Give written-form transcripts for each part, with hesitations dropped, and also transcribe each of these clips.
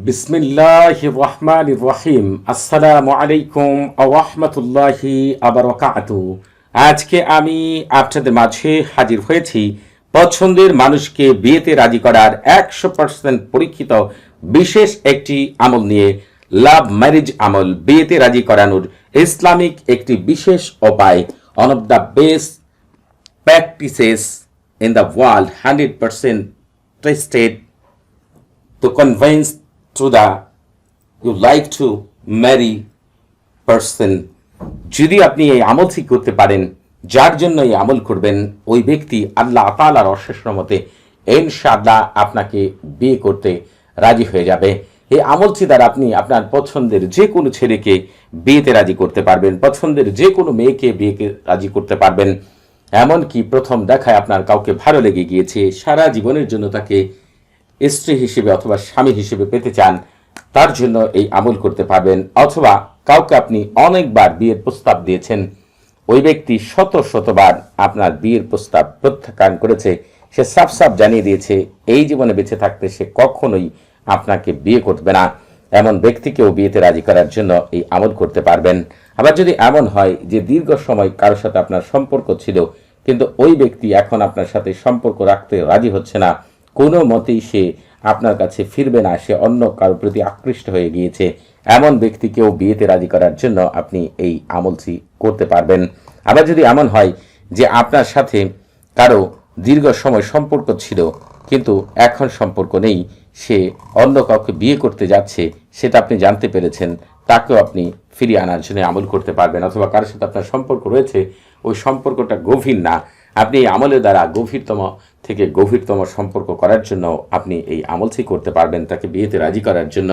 বিসমিল্লাহির রহমানির রহিম। আসসালামু আলাইকুম ওয়া রাহমাতুল্লাহি ওয়া বারাকাতুহু। আজকে আমি আপনাদের মাঝে হাজির হয়েছি পছন্দের মানুষকে বিয়েতে রাজি করার 100% পরীক্ষিত বিশেষ একটি আমল নিয়ে। লাভ ম্যারেজ আমল, বিয়েতে রাজি করানোর ইসলামিক একটি বিশেষ উপায়। One of the best practices in the world, 100% tested to convince to the you like to marry person. যদি আপনি এই আমলটি করতে পারেন, যার জন্য এই আমল করবেন, ওই ব্যক্তি আল্লাহ তাআলার অশেষ রহমতে ইনশাআল্লাহ আপনাকে বিয়ে করতে রাজি হয়ে যাবে। এই আমলটি দ্বারা আপনি আপনার পছন্দের যে কোনো ছেলেকে বিয়েতে রাজি করতে পারবেন, পছন্দের যে কোনো মেয়েকে বিয়েতে রাজি করতে পারবেন। এমনকি প্রথম দেখায় আপনার কাউকে ভালো লেগে গিয়েছে, সারা জীবনের জন্য তাকে স্ত্রী হিসেবে অথবা স্বামী হিসেবে পেতে চান, তার জন্য এই আমল করতে পারবেন। অথবা কাউকে আপনি অনেকবার বিয়ের প্রস্তাব দিয়েছেন, ওই ব্যক্তি শতবার আপনার বিয়ের প্রস্তাব প্রত্যাখ্যান করেছে, সে সাফ জানিয়ে দিয়েছে এই জীবনে বেঁচে থাকতে সে কখনোই আপনাকে বিয়ে করবে না, এমন ব্যক্তিকেও বিয়েতে রাজি করার জন্য এই আমল করতে পারবেন। আবার যদি এমন হয় যে দীর্ঘ সময় কারোর সাথে আপনার সম্পর্ক ছিল, কিন্তু ওই ব্যক্তি এখন আপনার সাথে সম্পর্ক রাখতে রাজি হচ্ছে না, কোনো মতেই সে আপনার কাছে ফিরবে না, সে অন্য কারোর প্রতি আকৃষ্ট হয়ে গিয়েছে, এমন ব্যক্তিকেও বিয়েতে রাজি করার জন্য আপনি এই আমলটি করতে পারবেন। আবার যদি এমন হয় যে আপনার সাথে কারো দীর্ঘ সময় সম্পর্ক ছিল, কিন্তু এখন সম্পর্ক নেই, সে অন্য কাউকে বিয়ে করতে যাচ্ছে, সেটা আপনি জানতে পেরেছেন, তাকেও আপনি ফিরিয়ে আনার জন্য আমল করতে পারবেন। অথবা কারোর সাথে আপনার সম্পর্ক রয়েছে, ওই সম্পর্কটা গভীর না, আপনি এই আমলের দ্বারা গভীরতম থেকে গভীরতম সম্পর্ক করার জন্য আপনি এই আমলটি করতে পারবেন, তাকে বিয়েতে রাজি করার জন্য।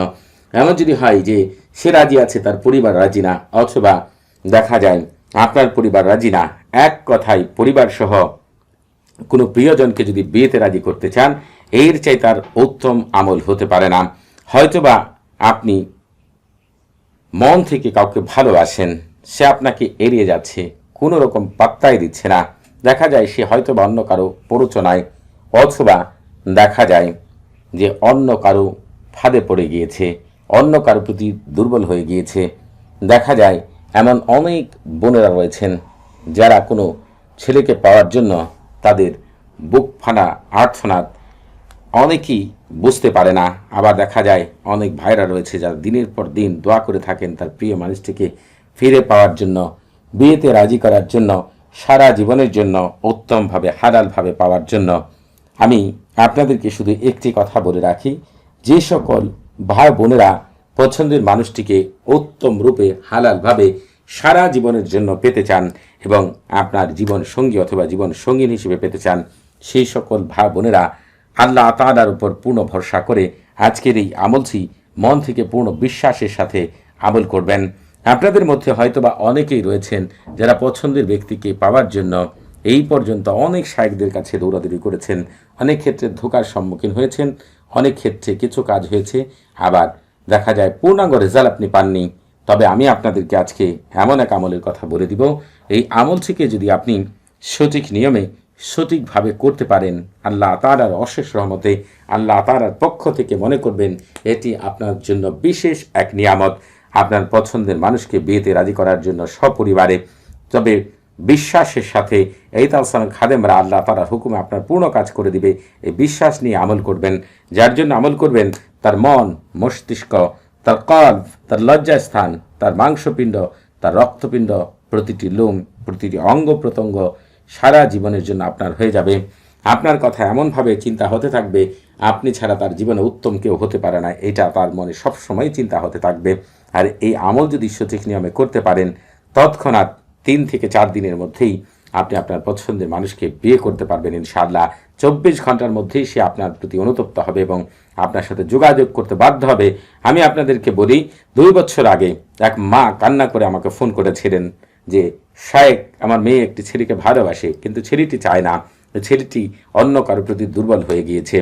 এমন যদি হয় যে সে রাজি আছে, তার পরিবার রাজি না, অথবা দেখা যায় আপনার পরিবার রাজি না, এক কথায় পরিবার সহ কোনো প্রিয়জনকে যদি বিয়েতে রাজি করতে চান, এর চাই তার উত্তম আমল হতে পারে না। হয়তোবা আপনি মন থেকে কাউকে ভালোবাসেন, সে আপনাকে এড়িয়ে যাচ্ছে, কোনো রকম পাত্তাই দিচ্ছে না, দেখা যায় সে হয়তো বা অন্য কারো প্ররোচনায়, অথবা দেখা যায় যে অন্য কারো ফাঁদে পড়ে গিয়েছে, অন্য কারো প্রতি দুর্বল হয়ে গিয়েছে। দেখা যায় এমন অনেক বোনেরা রয়েছেন যারা কোনো ছেলেকে পাওয়ার জন্য তাদের বুক ফানা আর্তনাদ অনেকেই বুঝতে পারে না। আবার দেখা যায় অনেক ভাইরা রয়েছে যারা দিনের পর দিন দোয়া করে থাকেন তার প্রিয় মানুষটিকে ফিরে পাওয়ার জন্য, বিয়েতে রাজি করার জন্য, সারা জীবনের জন্য উত্তমভাবে হালালভাবে পাওয়ার জন্য। আমি আপনাদেরকে শুধু একটি কথা বলে রাখি, যে সকল ভাই বোনেরা পছন্দের মানুষটিকে উত্তম রূপে হালালভাবে সারা জীবনের জন্য পেতে চান এবং আপনার জীবন সঙ্গী অথবা জীবন সঙ্গীন হিসেবে পেতে চান, সেই সকল ভাই বোনেরা আল্লাহ তাআলার উপর পূর্ণ ভরসা করে আজকের এই আমলটি মন থেকে পূর্ণ বিশ্বাসের সাথে আমল করবেন। আপনাদের মধ্যে হয়তোবা অনেকেই রয়েছেন যারা পছন্দের ব্যক্তিকে পাওয়ার জন্য এই পর্যন্ত অনেক শায়েখদের কাছে দৌড়াদৌড়ি করেছেন, অনেক ক্ষেত্রে ধোঁকার সম্মুখীন হয়েছেন, অনেক ক্ষেত্রে কিছু কাজ হয়েছে, আবার দেখা যায় পূর্ণাঙ্গ রেজাল্ট আপনি পাননি। তবে আমি আপনাদেরকে আজকে এমন এক আমলের কথা বলে দিব, এই আমলটিকে যদি আপনি সঠিক নিয়মে সঠিকভাবে করতে পারেন, আল্লাহ তাআলার অশেষ রহমতে আল্লাহ তাআলার পক্ষ থেকে মনে করবেন এটি আপনার জন্য বিশেষ এক নিয়ামত, আপনার পছন্দের মানুষকে বিয়েতে রাজি করার জন্য সপরিবারে, তবে বিশ্বাসের সাথে এই তালসান খাদেমরা আল্লাহ তাআলার হুকুমে আপনার পূর্ণ কাজ করে দিবে, এই বিশ্বাস নিয়ে আমল করবেন। যার জন্য আমল করবেন তার মন, মস্তিষ্ক, তার কল্ব, তার লজ্জাস্থান, তার মাংসপিণ্ড, তার রক্তপিণ্ড, প্রতিটি লোম, প্রতিটি অঙ্গ প্রত্যঙ্গ সারা জীবনের জন্য আপনার হয়ে যাবে। আপনার কথা এমনভাবে চিন্তা হতে থাকবে আপনি ছাড়া তার জীবনে উত্তম কেউ হতে পারে না, এটা তার মনে সবসময় চিন্তা হতে থাকবে। আর এই আমল যদি সঠিক নিয়মে করতে পারেন, তৎক্ষণাৎ 3 থেকে 4 দিনের মধ্যেই আপনি আপনার পছন্দের মানুষকে বিয়ে করতে পারবেন ইনশাআল্লাহ। 24 ঘন্টার মধ্যেই সে আপনার প্রতি অনুতপ্ত হবে এবং আপনার সাথে যোগাযোগ করতে বাধ্য হবে। আমি আপনাদেরকে বলি, 2 বছর আগে এক মা কান্না করে আমাকে ফোন করেছিলেন যে শায়েখ, আমার মেয়ে একটি ছেলেকে ভালোবাসে, কিন্তু ছেলেটি চায় না, ছেলেটি অন্য কারোর প্রতি দুর্বল হয়ে গিয়েছে,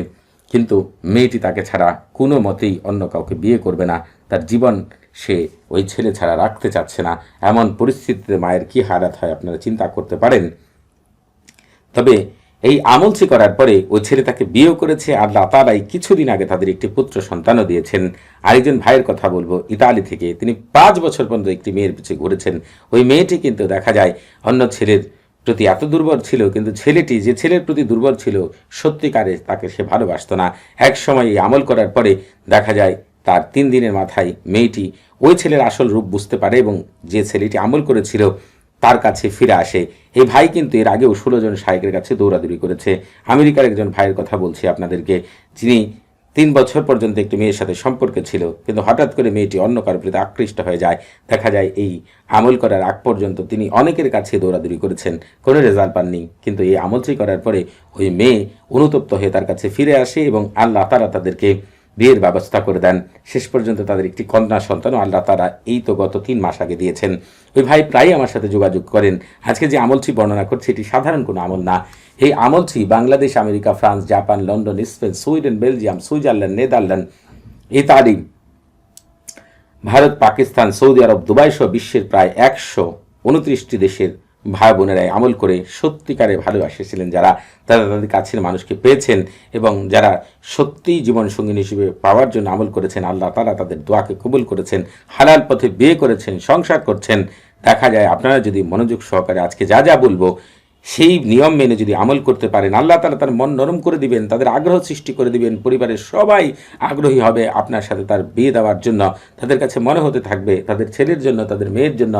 কিন্তু মেয়েটি তাকে ছাড়া কোনো মতেই অন্য কাউকে বিয়ে করবে না, তার জীবন সে ওই ছেলে ছাড়া রাখতে চাচ্ছে না। এমন পরিস্থিতিতে মায়ের কি হালাত হয় আপনারা চিন্তা করতে পারেন। তবে এই আমলটি করার পরে ওই ছেলে তাকে বিয়েও করেছে। আল্লাহ তাআলা কিছুদিন আগে তাদের একটি পুত্র সন্তানও দিয়েছেন। আরেকজন ভাইয়ের কথা বলবো ইতালি থেকে, তিনি 5 বছর পর্যন্ত একটি মেয়ের পিছনে ঘুরেছেন। ওই মেয়েটি কিন্তু দেখা যায় অন্য ছেলের প্রতি এত দুর্বল ছিল, কিন্তু ছেলেটি যে ছেলের প্রতি দুর্বল ছিল সত্যিকারে তাকে সে ভালোবাসতো না। এক সময় এই আমল করার পরে দেখা যায় তার 3 দিনের মাথায় মেয়েটি ওই ছেলের আসল রূপ বুঝতে পারে এবং যে ছেলেটি আমল করেছিল তার কাছে ফিরে আসে। এই ভাই কিন্তু এর আগেও 16 জন শায়েকের কাছে দৌড়াদৌড়ি করেছে। আমেরিকার একজন ভাইয়ের কথা বলছি আপনাদেরকে, যিনি 3 বছর পর্যন্ত একটি মেয়ের সাথে সম্পর্কে ছিল, কিন্তু হঠাৎ করে মেয়েটি অন্য কারোর প্রতি আকৃষ্ট হয়ে যায়। দেখা যায় এই আমল করার আগ পর্যন্ত তিনি অনেকের কাছে দৌড়াদৌড়ি করেছেন, কোনো রেজাল্ট পাননি। কিন্তু এই আমলটি করার পরে ওই মেয়ে অনুতপ্ত হয়ে তার কাছে ফিরে আসে এবং আল্লাহ তাআলা তাদেরকে বিয়ের ব্যবস্থা করে দেন। শেষ পর্যন্ত তাদের একটি কন্যা সন্তানও আল্লাহ তাআলা এই তো গত 3 মাস আগে দিয়েছেন। ওই ভাই প্রায়ই আমার সাথে যোগাযোগ করেন। আজকে যে আমলটি বর্ণনা করছি এটি সাধারণ কোনো আমল না। এই আমলটি Bangladesh, America, France, Japan, London, Spain, Sweden, Belgium, Switzerland, Netherland, Italy, Bharat, Pakistan, Saudi Arab, Dubai সহ বিশ্বের প্রায় 129টি দেশের ভাই বোনেরাই আমল করে সত্যিকারে ভালোবাসেছিলেন, যারা তারা তাদের কাছের মানুষকে পেয়েছেন এবং যারা সত্যিই জীবনসঙ্গী হিসেবে পাওয়ার জন্য আমল করেছেন। আল্লাহ তাআলা তাদের দোয়াকে কবুল করেছেন, হালাল পথে বিয়ে করেছেন, সংসার করছেন। দেখা যায় আপনারা যদি মনোযোগ সহকারে আজকে যা যা বলবো সেই নিয়ম মেনে যদি আমল করতে পারেন, আল্লাহ তাআলা তার মন নরম করে দিবেন, তাদের আগ্রহ সৃষ্টি করে দিবেন। পরিবারের সবাই আগ্রহী হবে আপনার সাথে তার বিয়ে দেওয়ার জন্য। তাদের কাছে মনে হতে থাকবে তাদের ছেলের জন্য, তাদের মেয়ের জন্য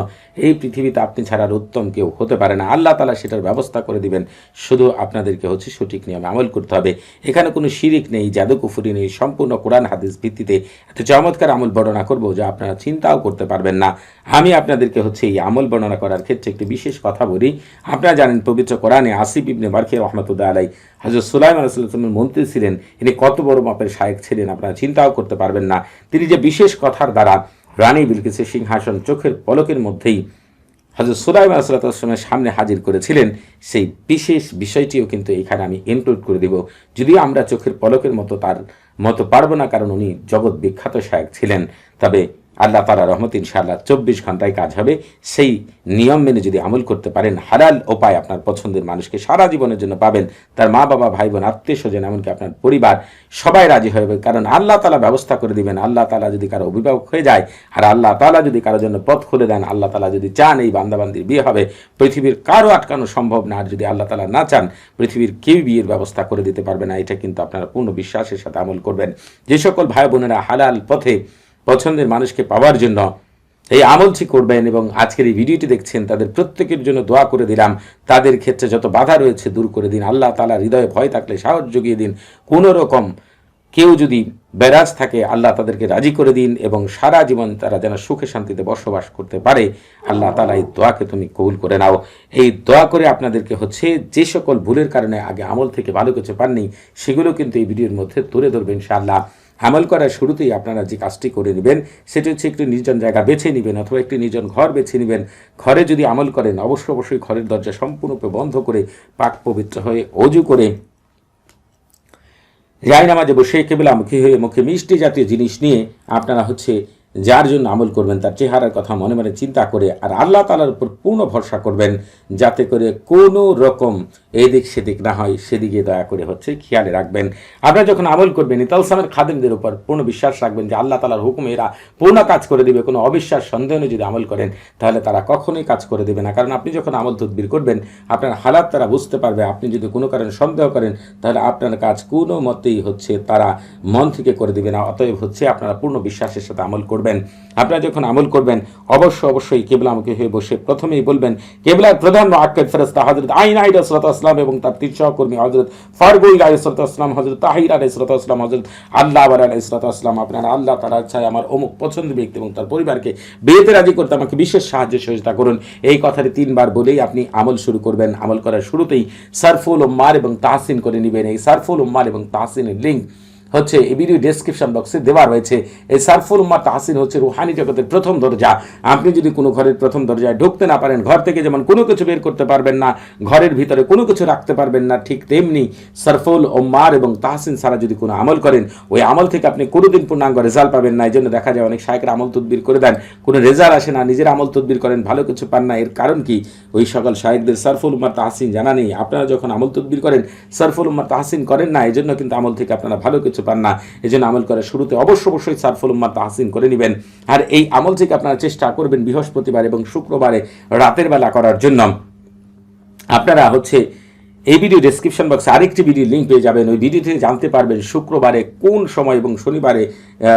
এই পৃথিবীতে আপনি ছাড়ার উত্তম কেউ হতে পারে না। আল্লাহ তাআলা সেটার ব্যবস্থা করে দিবেন। শুধু আপনাদেরকে সঠিক নিয়মে আমল করতে হবে। এখানে কোনো শিরিক নেই, জাদুকুফরি নেই, সম্পূর্ণ কোরআন হাদিস ভিত্তিতে এত চমৎকার আমল বর্ণনা করব যা আপনারা চিন্তাও করতে পারবেন না। আমি আপনাদেরকে এই আমল বর্ণনা করার ক্ষেত্রে একটি বিশেষ কথা বলি। আপনারা জানেন পবিত্র কোরআনে আসিফ ইবনে বারখিয়া রাহমাতুল্লাহ আলাইহি হযরত সুলাইমান আলাইহিস সালামের মন্ত্রী ছিলেন। ইনি কত বড় মাপের শায়েখ ছিলেন আপনারা চিন্তাও করতে পারবেন না। তিনি যে বিশেষ কথার দ্বারা রানী বিলকিসের সিংহাসন চোখের পলকের মধ্যেই হযরত সুলাইমান আলাইহিস সালামের সামনে হাজির করেছিলেন, সেই বিশেষ বিষয়টিও কিন্তু এখানে আমি ইনক্লুড করে দিব। যদিও আমরা চোখের পলকের মতো তার মতো পারবো না, কারণ উনি জগৎ বিখ্যাত শায়েখ ছিলেন। তবে আল্লাহ তাআলার রহমত ইনশাআল্লাহ 24 ঘন্টায় কাজ হবে। সেই নিয়ম মেনে যদি আমল করতে পারেন, হালাল উপায় আপনার পছন্দের মানুষকে সারা জীবনের জন্য পাবেন। তার মা বাবা, ভাই বোন, আত্মীয় স্বজন, এমনকি আপনার পরিবার সবাই রাজি হবে, কারণ আল্লাহ তাআলা ব্যবস্থা করে দিবেন। আল্লাহ তাআলা যদি কারো অভিভাবক হয়ে যায় আর আল্লাহ তাআলা যদি কারোর জন্য পথ খুলে দেন, আল্লাহ তাআলা যদি চান এই বান্দাবান্দির বিয়ে হবে, পৃথিবীর কারো আটকানো সম্ভব না। আর যদি আল্লাহ তাআলা না চান, পৃথিবীর কেউ বিয়ের ব্যবস্থা করে দিতে পারবে না। এটা কিন্তু আপনারা পূর্ণ বিশ্বাসের সাথে আমল করবেন। যে সকল ভাই বোনেরা হালাল পথে পছন্দের মানুষকে পাওয়ার জন্য এই আমলটি করবেন এবং আজকের এই ভিডিওটি দেখছেন, তাদের প্রত্যেকের জন্য দোয়া করে দিলাম। তাদের ক্ষেত্রে যত বাধা রয়েছে দূর করে দিন। আল্লাহ তাআলা হৃদয়ে ভয় থাকলে সাহস জুগিয়ে দিন। কোনো রকম কেউ যদি বেরাজ থাকে, আল্লাহ তাদেরকে রাজি করে দিন এবং সারা জীবন তারা যেন সুখে শান্তিতে বসবাস করতে পারে। আল্লাহ তাআলা এই দোয়াকে তুমি কবুল করে নাও। এই দোয়া করে আপনাদেরকে যে সকল ভুলের কারণে আগে আমল থেকে ভালো কিছু পাননি সেগুলো কিন্তু এই ভিডিওর মধ্যে তুলে ধরবেন ইনশাআল্লাহ। আমল করার শুরুতেই আপনারা যে কাজটি করে নেবেন সেটি হচ্ছে একটি নির্জন জায়গা বেছে নেবেন অথবা একটি নির্জন ঘর বেছে নেবেন। ঘরে যদি আমল করেন অবশ্যই ঘরের দরজা সম্পূর্ণরূপে বন্ধ করে পাক পবিত্র হয়ে ওযু করে জায়নামাজে বসে কিবলামুখী হয়ে মুখে মিষ্টি জাতীয় জিনিস নিয়ে আপনারা যার জন্য আমল করবেন তার চেহারার কথা মনে মনে চিন্তা করে আর আল্লাহ তাআলার উপর পূর্ণ ভরসা করবেন, যাতে করে কোনো রকম এদিক সেদিক না হয়, সেদিকে দয়া করে খেয়ালে রাখবেন। আপনারা যখন আমল করবেন তালসামের খাদেমদের উপর পূর্ণ বিশ্বাস রাখবেন যে আল্লাহ তাআলার হুকুমে এরা পূর্ণ কাজ করে দিবে। কোনো অবিশ্বাস সন্দেহ নিয়ে যদি আমল করেন তাহলে তারা কখনোই কাজ করে দেবে না, কারণ আপনি যখন আমল তদবির করবেন আপনার হালাত তারা বুঝতে পারবে। আপনি যদি কোনো কারণে সন্দেহ করেন তাহলে আপনার কাজ কোনো মতেই তারা মন থেকে করে দিবে না। অতএব আপনারা পূর্ণ বিশ্বাসের সাথে আমল করবেন। আপনারা যখন আমল করবেন অবশ্যই কিবলামুখী হয়ে বসে প্রথমেই বলবেন কিবলার প্রধান মুআক্কিদ ফেরেশতা হযরত আইন আলাইহিস সালাম এবং তার তিন সহকর্মী হযরত ফারগুল আলাইহিস সালাম, হযরত তাহির আলাইহিস সালাম, হযরত আল্লাহ আলাইহিস সালাম, আপনারা আল্লাহ তাআলা চাই আমার অমুক পছন্দের ব্যক্তি এবং তার পরিবারকে বিয়েতে রাজি করতে আমাকে বিশেষ সাহায্য সহযোগিতা করুন। এই কথাটি 3 বার বলেই আপনি আমল শুরু করবেন। আমল করার শুরুতেই সারফুল উম্মার এবং তাহসিন করে নেবেন। এই সারফুল উম্মার এবং তাহসিনের লিংক হচ্ছে এই ভিডিও ডেসক্রিপশন বক্সে দেওয়া রয়েছে। এই সারফুল উম্মাহ তাহসিন হচ্ছে রুহানি জগতের প্রথম দরজা। আপনি যদি কোনো ঘরের প্রথম দরজায় ঢুকতে না পারেন, ঘর থেকে যেমন কোনো কিছু বের করতে পারবেন না, ঘরের ভিতরে কোনো কিছু রাখতে পারবেন না, ঠিক তেমনি সারফুল উম্মাহ এবং তাহসিন ছাড়া যদি কোনো আমল করেন, ওই আমল থেকে আপনি কোনোদিন পূর্ণাঙ্গ রেজাল্ট পাবেন না। এই জন্য দেখা যায় অনেক শায়খরা আমল তদবির করে দেন, কোনো রেজাল্ট আসে না, নিজের আমল তদবির করেন, ভালো কিছু পান না। এর কারণ কি? ওই সকল শায়খদের সারফুল উম্মাহ তাহসিন জানা নেই। আপনারা যখন আমল তদবির করেন, সারফুল উম্মাহ তাহসিন করেন না, এই জন্য কিন্তু আমল থেকে আপনারা ভালো কিছু পান না। এই জন্য আমল করার শুরুতে অবশ্যই সারফুল উম্মাহ তাহসিন করে নেবেন। আর এই আমল থেকে আপনারা চেষ্টা করবেন বৃহস্পতিবার এবং শুক্রবারে রাতের বেলা করার জন্য। আপনারা হচ্ছে এই ভিডিও ডেসক্রিপশন বক্সে আরেকটি ভিডিও লিঙ্ক পেয়ে যাবেন। ওই ভিডিও থেকে জানতে পারবেন শুক্রবারে কোন সময় এবং শনিবারে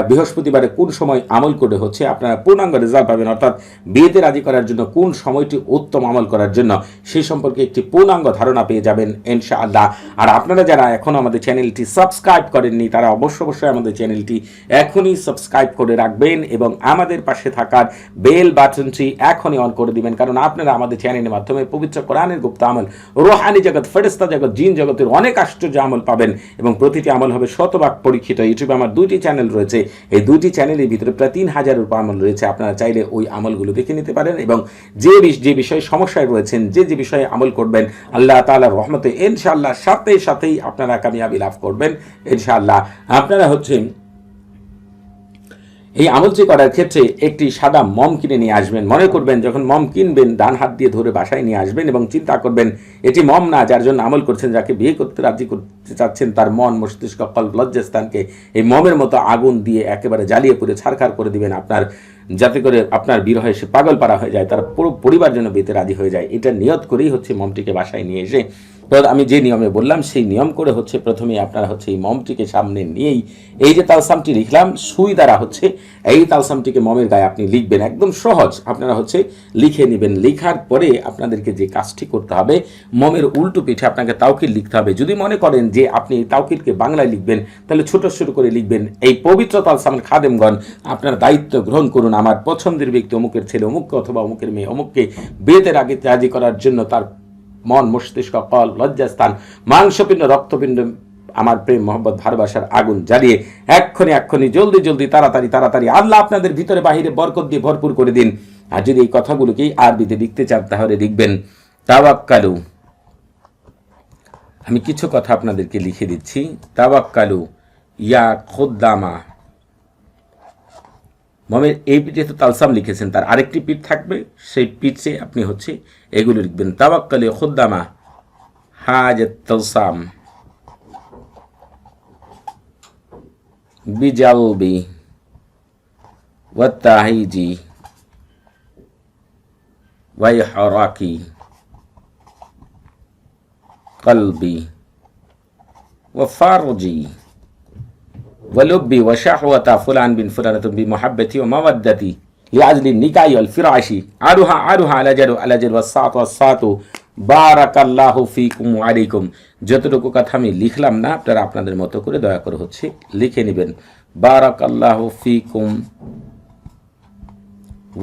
বৃহস্পতিবারে কোন সময় আমল করে হচ্ছে আপনারা পূর্ণাঙ্গ রেজাল্ট পাবেন, অর্থাৎ বিয়েতে রাজি করার জন্য কোন সময়টি উত্তম আমল করার জন্য, সেই সম্পর্কে একটি পূর্ণাঙ্গ ধারণা পেয়ে যাবেন ইনশাআল্লাহ। আর আপনারা যারা এখনও আমাদের চ্যানেলটি সাবস্ক্রাইব করেননি, তারা অবশ্যই আমাদের চ্যানেলটি এখনই সাবস্ক্রাইব করে রাখবেন এবং আমাদের পাশে থাকার বেল বাটনটি এখনই অন করে দিবেন, কারণ আপনারা আমাদের চ্যানেলের মাধ্যমে পবিত্র কোরআনের গুপ্ত আমল, রুহানি জগৎ, ফেরেশতা জগৎ, জিন জগতের অনেক আশ্চর্য আমল পাবেন এবং প্রতিটি আমল হবে শতভাগ পরীক্ষিত। ইউটিউবে আমার 2টি চ্যানেল রয়েছে, এই 2টি চ্যানেলের ভিতরে প্রায় 3000-এর উপর আমল রয়েছে। আপনারা চাইলে ওই আমলগুলো দেখে নিতে পারেন এবং যে বিষয়ে সমস্যায় রয়েছেন, যে বিষয়ে আমল করবেন, আল্লাহ তাআলার রহমতে ইনশাআল্লাহ সাথেই আপনারা কামিয়াবি লাভ করবেন ইনশাআল্লাহ। আপনারা হচ্ছে এই আমলটি করার ক্ষেত্রে একটি সাদা মম কিনে নিয়ে আসবেন। মনে করবেন যখন মম কিনবেন, ডান হাত দিয়ে ধরে বাসায় নিয়ে আসবেন এবং চিন্তা করবেন এটি মম না, যার জন্য আমল করছেন, যাকে বিয়ে করতে রাজি করতে চাচ্ছেন, তার মন, মস্তিষ্ক, কল্প, লজ্জাস্থানকে এই মমের মতো আগুন দিয়ে একেবারে জ্বালিয়ে পুড়ে ছারখার করে দিবেন আপনার, যাতে করে আপনার বিরহে সে পাগল পারা হয়ে যায়, তার পুরো পরিবার যেন বিয়েতে রাজি হয়ে যায়। এটা নিয়ত করেই হচ্ছে মমটিকে বাসায় নিয়ে এসে, তো আমি যে নিয়মে বললাম সেই নিয়ম করে হচ্ছে প্রথমে আপনারা হচ্ছে এই মমটিকে সামনে নিয়েই এই যে তালসামটি লিখলাম, সুই দ্বারা হচ্ছে এই তালসামটিকে মমের গায়ে আপনি লিখবেন। একদম সহজ, আপনারা হচ্ছে লিখে নেবেন। লিখার পরে আপনাদেরকে যে কাজটি করতে হবে, মমের উল্টো পিঠে আপনাকে তাওকিল লিখতে হবে। যদি মনে করেন যে আপনি তাওকিলকে বাংলায় লিখবেন, তাহলে ছোট করে লিখবেন, এই পবিত্র তালসামের খাদেমগণ আপনারা দায়িত্ব গ্রহণ করুন, আমার পছন্দের ব্যক্তি অমুকের ছেলে অমুককে অথবা অমুকের মেয়ে অমুককে বিয়েতে রাজি করার জন্য তার মন, মস্তিষ্ক, কল, লজ্জাস্থান, মাংসপিণ্ড, রক্তপিণ্ড আমার প্রেম, মহব্বত, ভালোবাসার আগুন জ্বালিয়ে এক্ষুনি জলদি তাড়াতাড়ি আল্লাহ আপনাদের ভিতরে বাহিরে বরকত দিয়ে ভরপুর করে দিন। আর যদি এই কথাগুলোকেই আরবিতে লিখতে চান তাহলে লিখবেন তাওয়াক্কালু। আমি কিছু কথা আপনাদেরকে লিখে দিচ্ছি। তাওয়াক্কালু ইয়া খুদ্দামা। মমের এই পিঠে তো তালসাম লিখেছেন, তার আরেকটি পিঠ থাকবে, সেই পিঠে আপনি হচ্ছে এগুলো লিখবেন। তাওয়াক্কালু খুদ্দামা হাজাত তালসাম বিজালবি ওয়াতাহিজি ওয়াইহরাকি কলবি ওয়াফারজি ولبي وشهوة فلان بن فلانة بمحبتي ومودتي لأجل النكاح والفراش عرها على جل والساط বারাকাল্লাহু ফিকুম ওয়া আলাইকুম। যতটুকু কথা আমি লিখলাম না, আপনারা আপনাদের মতো করে দয়া করে হচ্ছে লিখে নেবেন। বারাকাল্লাহু ফিকুম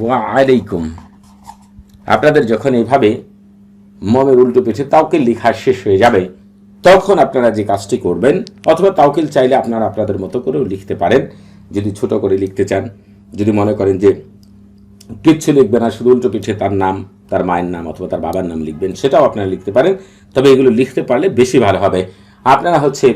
ওয়া আলাইকুম। আপনাদের যখন এইভাবে মমের উল্টো পিঠে তাওকিল লেখা শেষ হয়ে যাবে, তখন আপনারা যে কাজটি করবেন, অথবা তাওকিল চাইলে আপনারা আপনাদের মতো করেও লিখতে পারেন যদি ছোট করে লিখতে চান। যদি মনে করেন যে কিচ্ছু লিখবেন না, শুধু উল্টো পিঠে তার নাম, তার মায়ের নাম অথবা তার বাবার নাম লিখবেন, সেটাও আপনারা লিখতে পারেন। তবে এগুলো লিখতে পারলে বেশি ভালো হবে। আপনারা হচ্ছে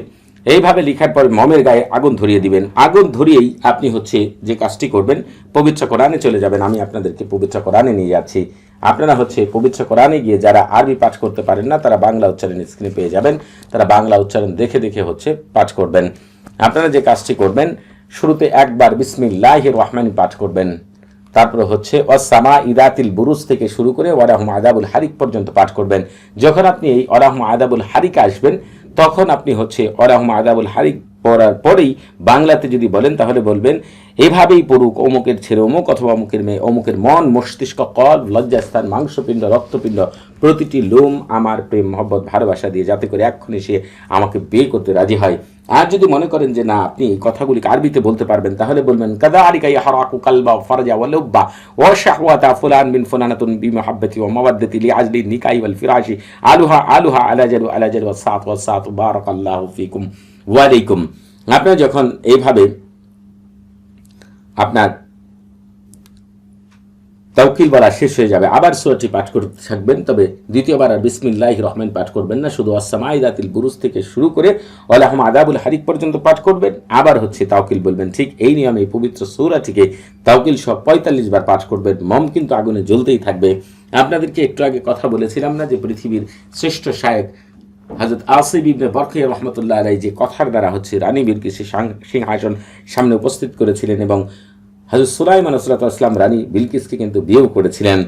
এইভাবে লিখার পর মমের গায়ে আগুন ধরিয়ে দিবেন। আগুন ধরিয়েই আপনি হচ্ছে যে কাজটি করবেন, পবিত্র কোরআনে চলে যাবেন। আমি আপনাদেরকে পবিত্র কোরআনে নিয়ে যাচ্ছি। আপনারা হচ্ছে পবিত্র কোরআনে গিয়ে যারা আরবি পাঠ করতে পারেন না, তারা বাংলা উচ্চারণ স্ক্রিনে পেয়ে যাবেন। তারা বাংলা উচ্চারণ দেখে হচ্ছে পাঠ করবেন। আপনারা যে কাজটি করবেন, শুরুতে একবার বিসমিল্লাহির রহমানির পাঠ করবেন, তারপরে হচ্ছে ওয়াসামা ইদাতিল বুরুজ থেকে শুরু করে ওয়ারাহুম আদাবুল হারিক পর্যন্ত পাঠ করবেন। যখন আপনি এই ওয়ারাহুম আদাবুল হারিকে আসবেন, তখন আপনি হচ্ছে ওয়ারাহুম আদাবুল হারিক পড়ার পরেই বাংলাতে যদি বলেন তাহলে বলবেন এভাবেই পড়ুক অমুকের ছেলে অমুক অথবা অমুকের মেয়ে অমুকের মন, মস্তিষ্ক, কল, লজ্জাস্থান, মাংসপিণ্ড, রক্তপিণ্ড, প্রতিটি লোম আমার প্রেম, মহব্বত, ভালোবাসা দিয়ে, যাতে করে এক্ষুনি সে আমাকে বিয়ে করতে রাজি হয়। আর যদি মনে করেন যে না, আপনি এই কথাগুলিকে আরবিতে বলতে পারবেন, তাহলে বলবেন কাযালিকা ইয়াহরাকু কালবা ফারজা ওয়া লুব্বা ওয়া শাহওয়াতা ফুলান বিন ফুলানাতুন বিমাহাব্বাতি ওয়া মাওয়াদ্দাতি লিআজলি নিকাহি ওয়াল ফিরাশি আলুহা আলা জালু ওয়াস সাত বারাকাল্লাহু ফিকুম ওয়া আলাইকুম। আপনার যখন এইভাবে আপনার তাওকিল বলা শেষ হয়ে যাবে, আবার সূরাটি পাঠ করতে থাকবেন। তবে দ্বিতীয়বার আর বিসমিল্লাহির রহমান পাঠ করবেন না, শুধু আসসামাই দাতিল বুরুজ থেকে শুরু করে ওয়ালাহুম আদাবুল হারিক পর্যন্ত পাঠ করবেন, আবার হচ্ছে তাওকিল বলবেন। ঠিক এই নিয়মে এই পবিত্র সূরাটিকে তাওকিল সহ ৪৫ বার পাঠ করবেন। মম কিন্তু আগুনে জ্বলতেই থাকবে। আপনাদেরকে একটু আগে কথা বলেছিলাম না যে পৃথিবীর শ্রেষ্ঠ শায়েখ হযরত আসিফ ইবনে বরখিয়া রহমতুল্লাহ আলাইহি যে কথার দ্বারা হচ্ছে রানী বিলকিসের সিংহাসন সামনে উপস্থিত করেছিলেন এবং হযরত সুলাইমান আলাইহিসসালাম রানী বিলকিসকে কিন্তু বিয়েও করেছিলেন।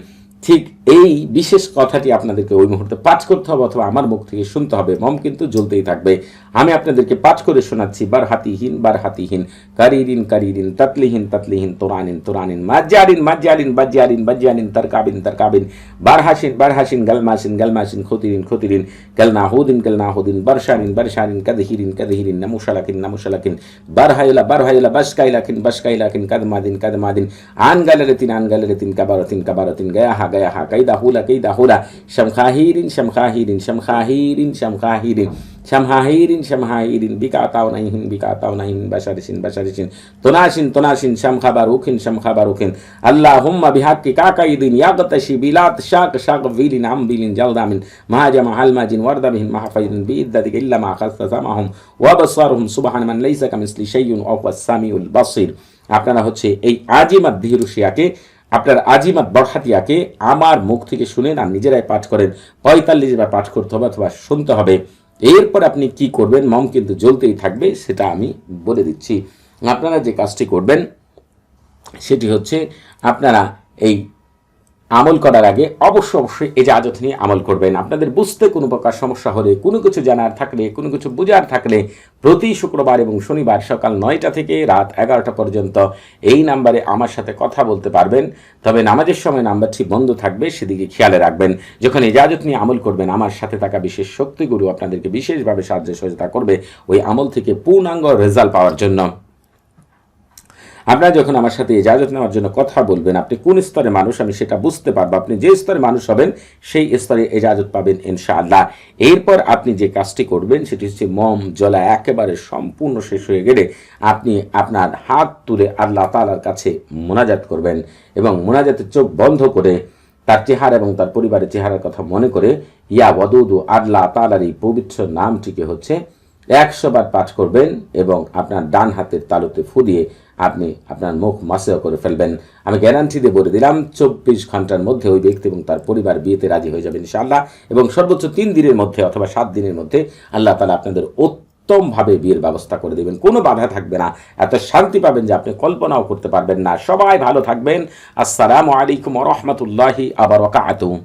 ঠিক এই বিশেষ কথাটি আপনাদেরকে ওই মুহূর্তে পাঠ করতে হবে অথবা আমার মুখ থেকে শুনতে হবে। মম কিন্তু জ্বলতেই থাকবে। আমি আপনাদেরকে পাঠ করে শোনাচ্ছি। বারহাতিহীন বারহাতিহীন, কারিরিন কারিরিন, তাতলিহীন তাতলিহীন, তোরানিন তোরানিন, মাজ্জারিন মাজ্জারিন, বাজ্জারিন বাজ্জারিন, তারকাবিন তারকাবিন, বারহাসিন বারহাসিন, গালমাসিন গালমাসিন, খতিরিন খতিরিন, কালনাহুদিন কালনাহুদিন, বারশানিন বারশানিন, কাদহিরিন কাদহিরিন, নামুশালাকিন নামুশালাকিন, বারহাইলা বারহাইলা, বাশকাইলাকিন বাশকাইলাকিন, কাদমাদিন কাদমাদিন, আনগালারাতিন আনগালারাতিন, কাবারাতিন কাবারাতিন, গায়াহা গায়াহা, কাইদাহুলা কাইদাহুলা, শামখাহিরিন শামখাহিরিন শামখাহিরিন শামখাহিরিন, শামহাহিরিন শামহাহিরিন, বিকাতাউনাইহিন বিকাতাউনাইহিন, বাশারিসিন বাশারিসিন, তোনাসিন তোনাসিন, শামখাবারুখিন শামখাবারুখিন, আল্লাহুম্মা বিহাক্কি কাকাইদিন ইয়াগতাশি বিলাত শাক শাক ভিলিন আমবিলিন জালদামিন, মাহাজামা হালমাজিন ওয়ারদাবিহিন মাহফাইদিন বিইদ্দাতিকা ইল্লা মা খাসসামাহুম ওয়া বাসারুহুম সুবহান মান লাইসা কামিসলি শাইউন ওয়া হুয়াস সামিউল বাসির। আপনারা হচ্ছে এই আজিমাত দিহরুশিয়াকে, আপনার আজিমাত বরহাতিয়াকে আমার মুখ থেকে শুনেন আর নিজেরাই পাঠ করেন। ৪৫ বার পাঠ করতে হবে অথবা শুনতে হবে। এরপর আপনি কি করবেন, মম কিন্তু জ্বলতেই থাকবে, সেটা আমি বলে দিচ্ছি। আপনারা যে কাজটি করবেন সেটি হচ্ছে আপনারা এই আমল করার আগে অবশ্যই ইজাজত নিয়ে আমল করবেন। আপনাদের বুঝতে কোনো প্রকার সমস্যা হলে, কোনো কিছু জানার থাকলে, কোনো কিছু বোঝার থাকলে প্রতি শুক্রবার এবং শনিবার সকাল ৯টা থেকে রাত ১১টা পর্যন্ত এই নাম্বারে আমার সাথে কথা বলতে পারবেন। তবে নামাজের সময় নাম্বারটি বন্ধ থাকবে, সেদিকে খেয়ালে রাখবেন। যখন ইজাজত নিয়ে আমল করবেন, আমার সাথে থাকা বিশেষ শক্তিগুরু আপনাদেরকে বিশেষভাবে সাহায্য সহযোগিতা করবে ওই আমল থেকে পূর্ণাঙ্গ রেজাল্ট পাওয়ার জন্য। আপনারা যখন আমার সাথে ইজাজত নেওয়ার জন্য কথা বলবেন, আপনি কোন স্তরের মানুষ আমি সেটা বুঝতে পারবো। আপনি যে স্তরের মানুষ হবেন সেই স্তরে ইজাজত পাবেন ইনশাআল্লাহ। এরপর আপনি যে কাজটি করবেন সেটি হচ্ছে মম জ্বলা একেবারে সম্পূর্ণ শেষ হয়ে গেলে আপনি আপনার হাত তুলে আল্লাহ তাআলার কাছে মোনাজাত করবেন এবং মোনাজাতের চোখ বন্ধ করে তার চেহারা এবং তার পরিবারের চেহারার কথা মনে করে ইয়া ওয়াদুদু আল্লাহ তাআলার এই পবিত্র নামটিকে হচ্ছে ১০০ বার পাঠ করবেন এবং আপনার ডান হাতের তালুতে ফু দিয়ে আপনি আপনার মুখ মাসেও করে ফেলবেন। আমি গ্যারান্টি দিয়ে বলে দিলাম ২৪ ঘন্টার মধ্যে ওই ব্যক্তি এবং তার পরিবার বিয়েতে রাজি হয়ে যাবে ইনশাআল্লাহ। এবং সর্বোচ্চ ৩ দিনের মধ্যে অথবা ৭ দিনের মধ্যে আল্লাহ তাআলা আপনাদের উত্তমভাবে বিয়ের ব্যবস্থা করে দেবেন। কোনো বাধা থাকবে না, এত শান্তি পাবেন যে আপনি কল্পনাও করতে পারবেন না। সবাই ভালো থাকবেন। আসসালামু আলাইকুম ওয়া রাহমাতুল্লাহি ওয়া বারাকাতুহু।